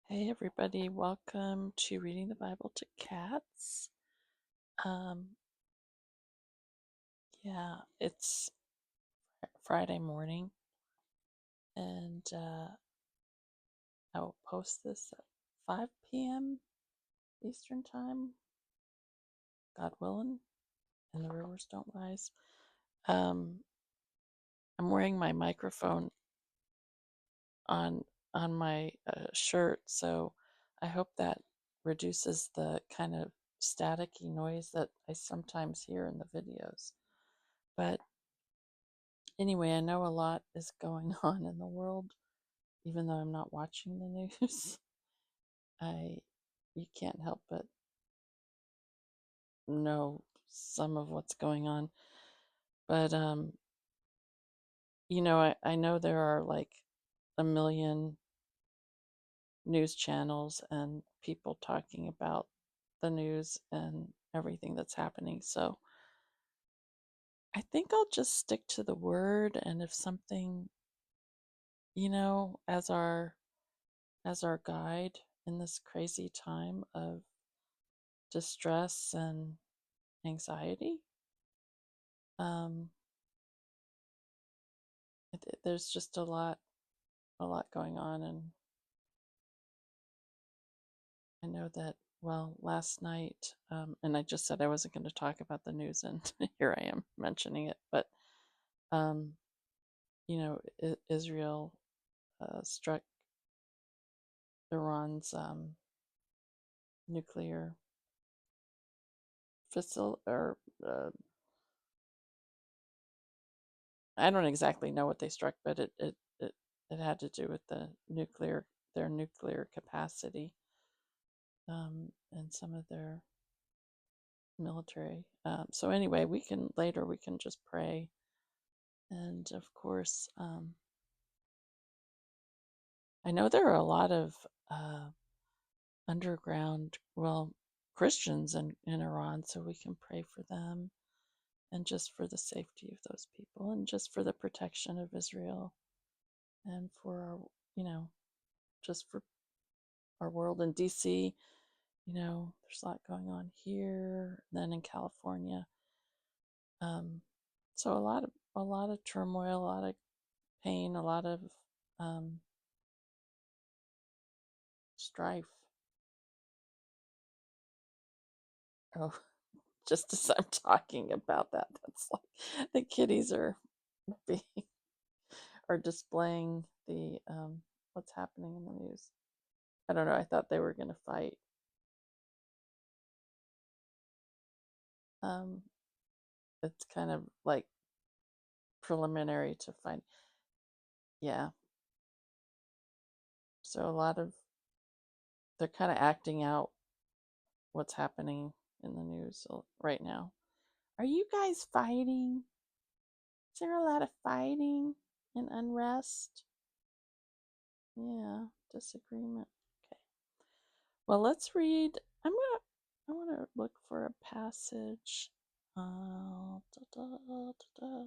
Hey everybody, welcome to Reading the Bible to Cats. Um, it's Friday morning, and I will post this at 5 p.m. Eastern Time, God willing, and the rivers don't rise. Um, I'm wearing my microphone on my shirt, so I hope that reduces the kind of staticky noise that I sometimes hear in the videos. But anyway, I know a lot is going on in the world, even though I'm not watching the news. I You can't help but know some of what's going on. But I know there are like a million news channels and people talking about the news and everything that's happening. So I think I'll just stick to the word, and if something, as our guide in this crazy time of distress and anxiety. Um, there's just a lot going on, and I know that. Well, last night, and I just said I wasn't going to talk about the news, and here I am mentioning it. But um, Israel struck Iran's nuclear facility, or I don't exactly know what they struck, but it had to do with their nuclear capacity, and some of their military. So anyway, we can just pray, and of course, I know there are a lot of underground, well, Christians in Iran, so we can pray for them, and just for the safety of those people, and just for the protection of Israel, and for our, just for our world in DC. There's a lot going on here, then in California. Um, so a lot of turmoil, a lot of pain, a lot of um, strife. Oh, just as I'm talking about that, that's like the kitties are being are displaying the what's happening in the news. I don't know. I thought they were going to fight. Um, it's kind of like preliminary to find. Yeah. So a lot of they're kind of acting out what's happening in the news right now. Are you guys fighting? Is there a lot of fighting and unrest? Yeah, disagreement. Okay. Well, let's read. I want to look for a passage. Da, da, da, da.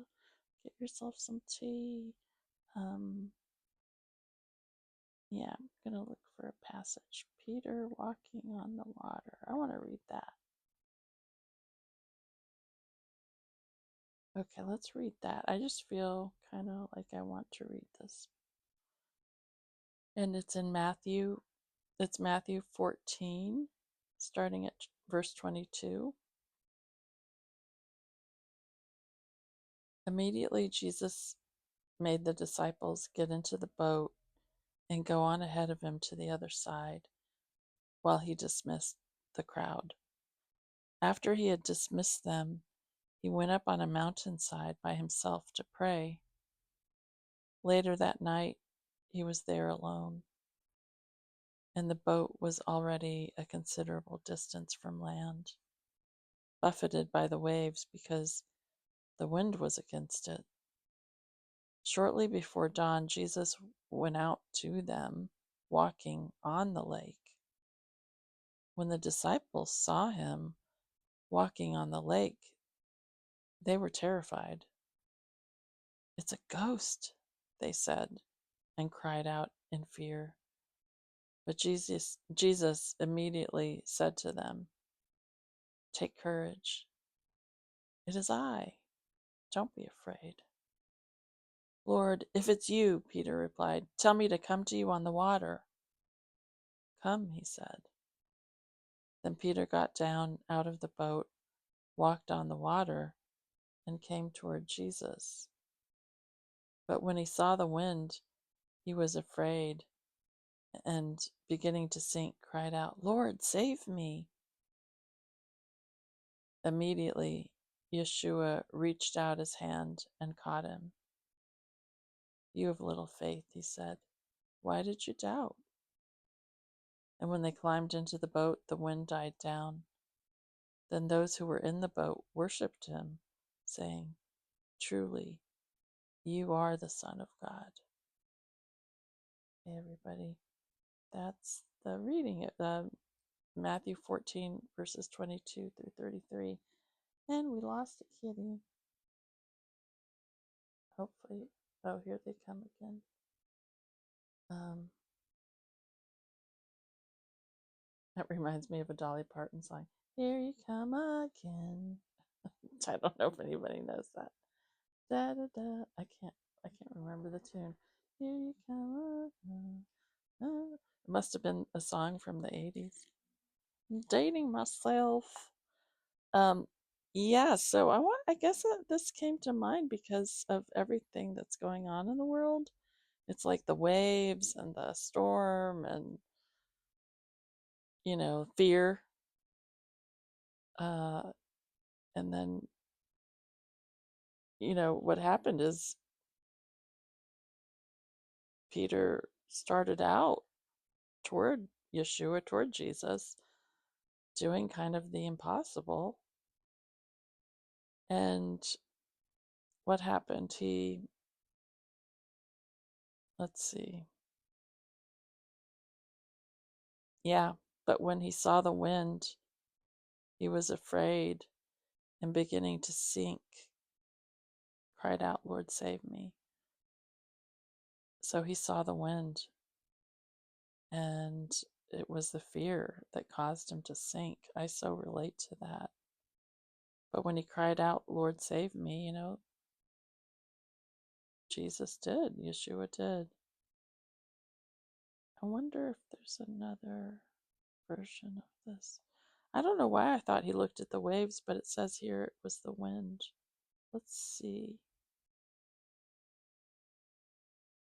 Get yourself some tea. Yeah, I'm gonna look for a passage. Peter walking on the water. I want to read that. Okay, let's read that. I just feel kind of like I want to read this. And it's in Matthew. It's Matthew 14, starting at verse 22. Immediately, Jesus made the disciples get into the boat and go on ahead of him to the other side while he dismissed the crowd. After he had dismissed them, he went up on a mountainside by himself to pray. Later that night, he was there alone, and the boat was already a considerable distance from land, buffeted by the waves because the wind was against it. Shortly before dawn, Jesus went out to them, walking on the lake. When the disciples saw him walking on the lake, they were terrified. "It's a ghost," they said, and cried out in fear. But Jesus immediately said to them, "Take courage. It is I. Don't be afraid." "Lord, if it's you," Peter replied, "tell me to come to you on the water." "Come," he said. Then Peter got down out of the boat, walked on the water, and came toward Jesus. But when he saw the wind, he was afraid, and beginning to sink, cried out, "Lord, save me." Immediately, Yeshua reached out his hand and caught him. "You have little faith," he said. "Why did you doubt?" And when they climbed into the boat, the wind died down. Then those who were in the boat worshipped him, saying, "Truly, you are the Son of God." Hey, everybody, that's the reading of Matthew 14, verses 22 through 33. And we lost a kitty. Hopefully, oh, here they come again. That reminds me of a Dolly Parton song. Here you come again. I don't know if anybody knows that. Da da da. I can't remember the tune. Here you come again. It must have been a song from the 80s. I'm dating myself. Um, yeah, so I guess this came to mind because of everything that's going on in the world. It's like the waves and the storm and fear. Uh, and then what happened is Peter started out toward Yeshua, toward Jesus, doing kind of the impossible. And what happened? Let's see. Yeah, but when he saw the wind, he was afraid and beginning to sink, cried out, "Lord, save me." So he saw the wind, and it was the fear that caused him to sink. I so relate to that. But when he cried out, "Lord, save me," Jesus did. Yeshua did. I wonder if there's another version of this. I don't know why I thought he looked at the waves, but it says here it was the wind. Let's see.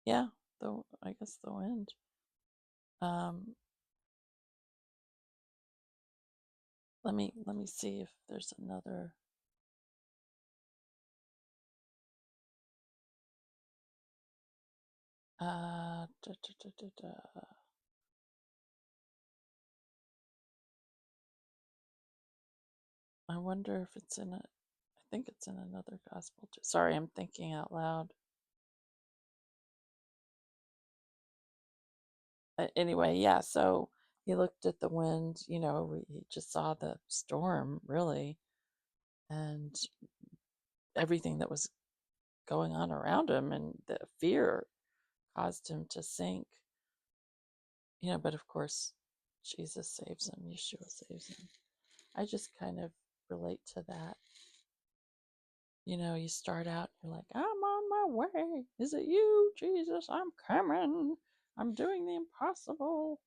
Yeah, I guess the wind. Let me see if there's another. Da, da, da, da, da. I wonder if it's in a. I think it's in another gospel too. Sorry, I'm thinking out loud. Anyway, yeah. So he looked at the wind. He just saw the storm, really, and everything that was going on around him, and the fear caused him to sink. But of course, Jesus saves him. Yeshua saves him. I just kind of relate to that. You start out, you're like, "I'm on my way. Is it you, Jesus? I'm coming. I'm doing the impossible."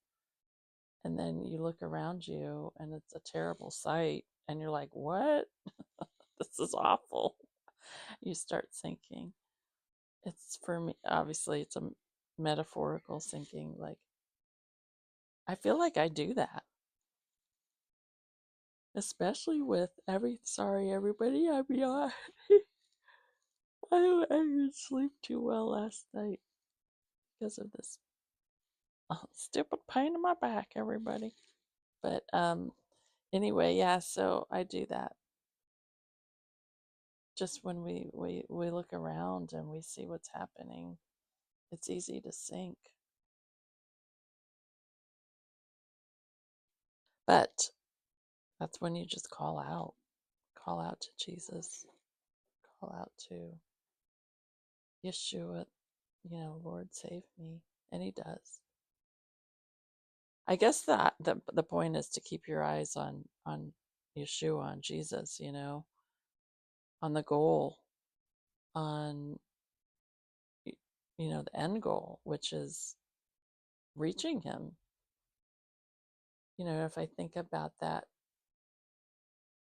And then you look around you and it's a terrible sight. And you're like, "What? This is awful." You start sinking. It's for me, obviously, it's a metaphorical sinking. Like, I feel like I do that, especially with sorry, everybody, I mean, I didn't sleep too well last night because of this stupid pain in my back, everybody. But anyway, yeah, so I do that. Just when we look around and we see what's happening, it's easy to sink. But that's when you just call out to Jesus, call out to Yeshua, Lord, save me. And he does. I guess that the point is to keep your eyes on Yeshua, on Jesus, on the goal, on the end goal, which is reaching him. If I think about that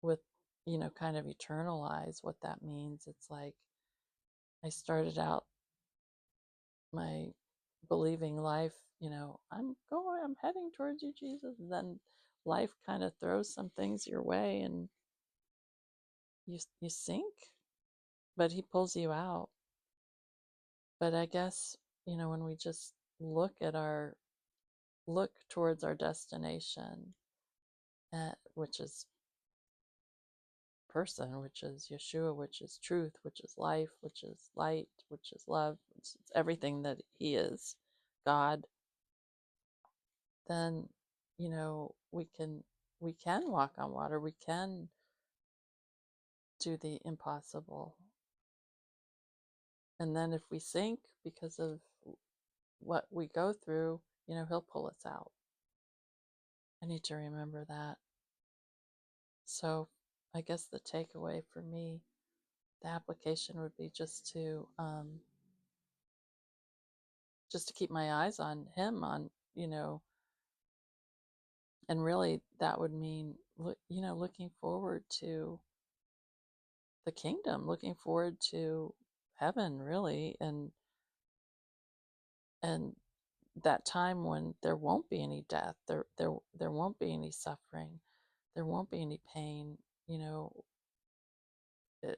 with kind of eternal eyes, what that means, it's like I started out my believing life, I'm heading towards you, Jesus. And then life kind of throws some things your way and you sink, but he pulls you out. But I guess, when we just look towards our destination, which is person, which is Yeshua, which is truth, which is life, which is light, which is love, which is everything that he is, God, then we can walk on water, we can do the impossible. And then if we sink because of what we go through, he'll pull us out. I need to remember that. So I guess the takeaway for me, the application would be just to keep my eyes on him, and really that would mean looking forward to the kingdom, looking forward to heaven, really, and that time when there won't be any death, there won't be any suffering, there won't be any pain.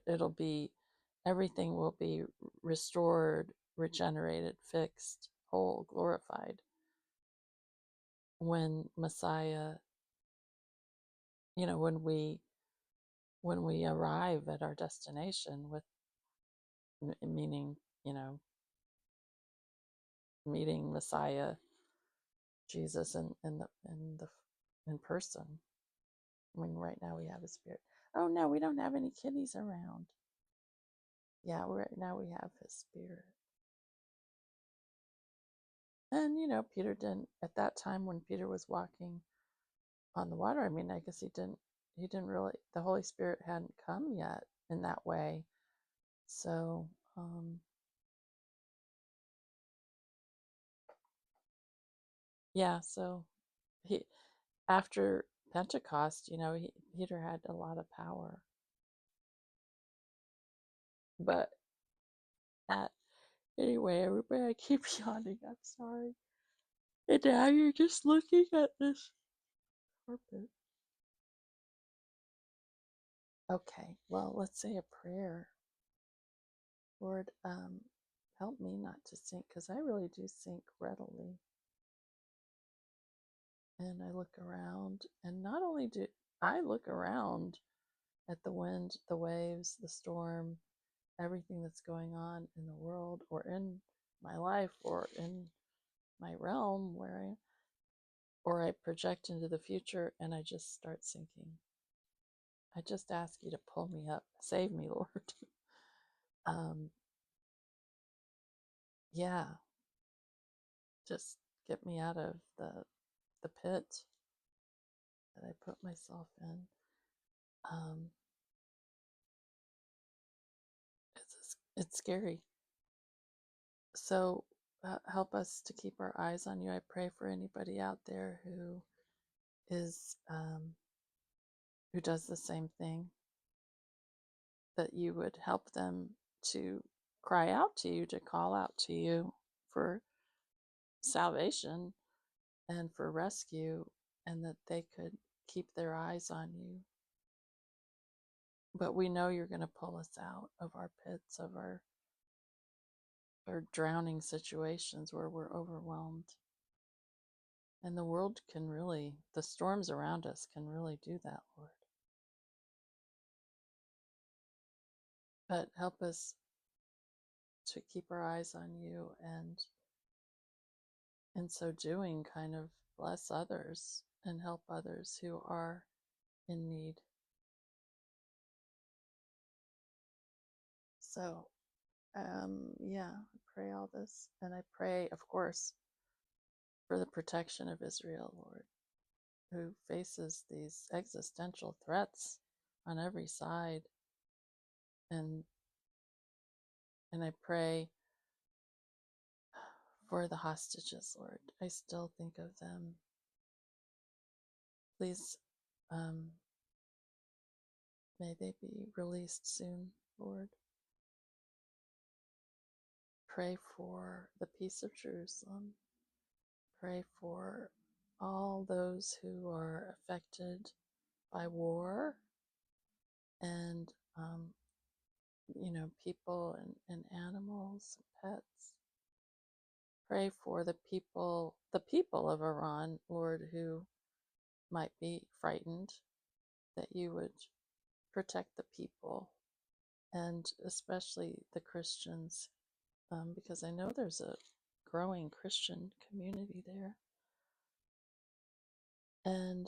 It'll be, everything will be restored, regenerated, fixed, whole, glorified when Messiah, when we arrive at our destination, with meaning, meeting Messiah, Jesus, in person. I mean, right now we have his spirit. Oh no, we don't have any kitties around. Yeah, right now we have his spirit. And Peter didn't, at that time when Peter was walking on the water. I mean, I guess he didn't really, the Holy Spirit hadn't come yet in that way. So yeah, so he, after Pentecost, Peter had a lot of power. But that, anyway, everybody, I keep yawning. I'm sorry. And now you're just looking at this carpet. Okay, well, let's say a prayer. Lord, help me not to sink, because I really do sink readily. And I look around, and not only do I look around at the wind, the waves, the storm, everything that's going on in the world, or in my life, or in my realm or I project into the future and I just start sinking. I just ask you to pull me up. Save me, Lord. Yeah, just get me out of the pit that I put myself in. It's scary. So help us to keep our eyes on you. I pray for anybody out there is who does the same thing, that you would help them to cry out to you, to call out to you for salvation and for rescue, and that they could keep their eyes on you. But we know you're going to pull us out of our pits, of our drowning situations where we're overwhelmed. And the world can really, the storms around us can really do that, Lord. But help us to keep our eyes on you, and in so doing, kind of bless others and help others who are in need. So, yeah, I pray all this. And I pray, of course, for the protection of Israel, Lord, who faces these existential threats on every side. And I pray for the hostages, Lord. I still think of them. Please, may they be released soon, Lord. Pray for the peace of Jerusalem. Pray for all those who are affected by war and, people and animals, and pets. Pray for the people of Iran, Lord, who might be frightened, that you would protect the people, and especially the Christians, because I know there's a growing Christian community there. And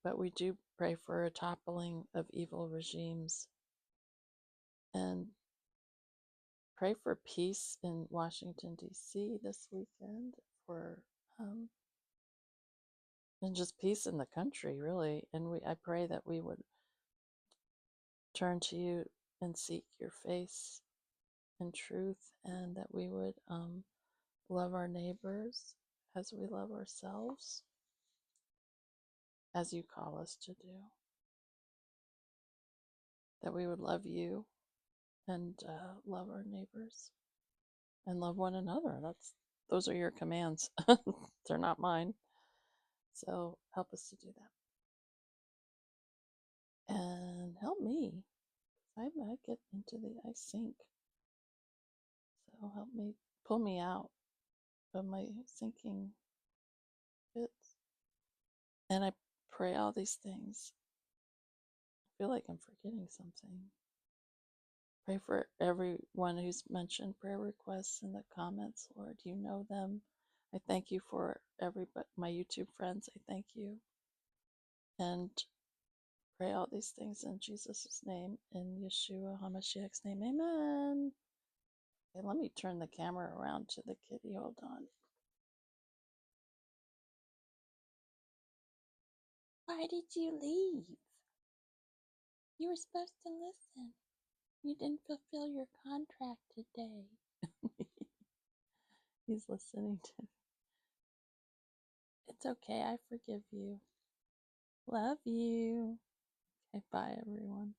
but we do pray for a toppling of evil regimes, and pray for peace in Washington, D.C. this weekend, for and just peace in the country, really. And I pray that we would turn to you and seek your face in truth, and that we would love our neighbors as we love ourselves, as you call us to do. That we would love you and love our neighbors and love one another. Those are your commands. They're not mine. So help us to do that. And help me. I might get into I sink. So help me, pull me out of my sinking fits. And I pray all these things. I feel like I'm forgetting something. Pray for everyone who's mentioned prayer requests in the comments, Lord. You know them. I thank you for my YouTube friends. I thank you. And pray all these things in Jesus' name, in Yeshua HaMashiach's name. Amen. Okay, let me turn the camera around to the kitty. Hold on. Why did you leave? You were supposed to listen. You didn't fulfill your contract today. He's listening to me. It's okay. I forgive you. Love you. Okay, bye, everyone.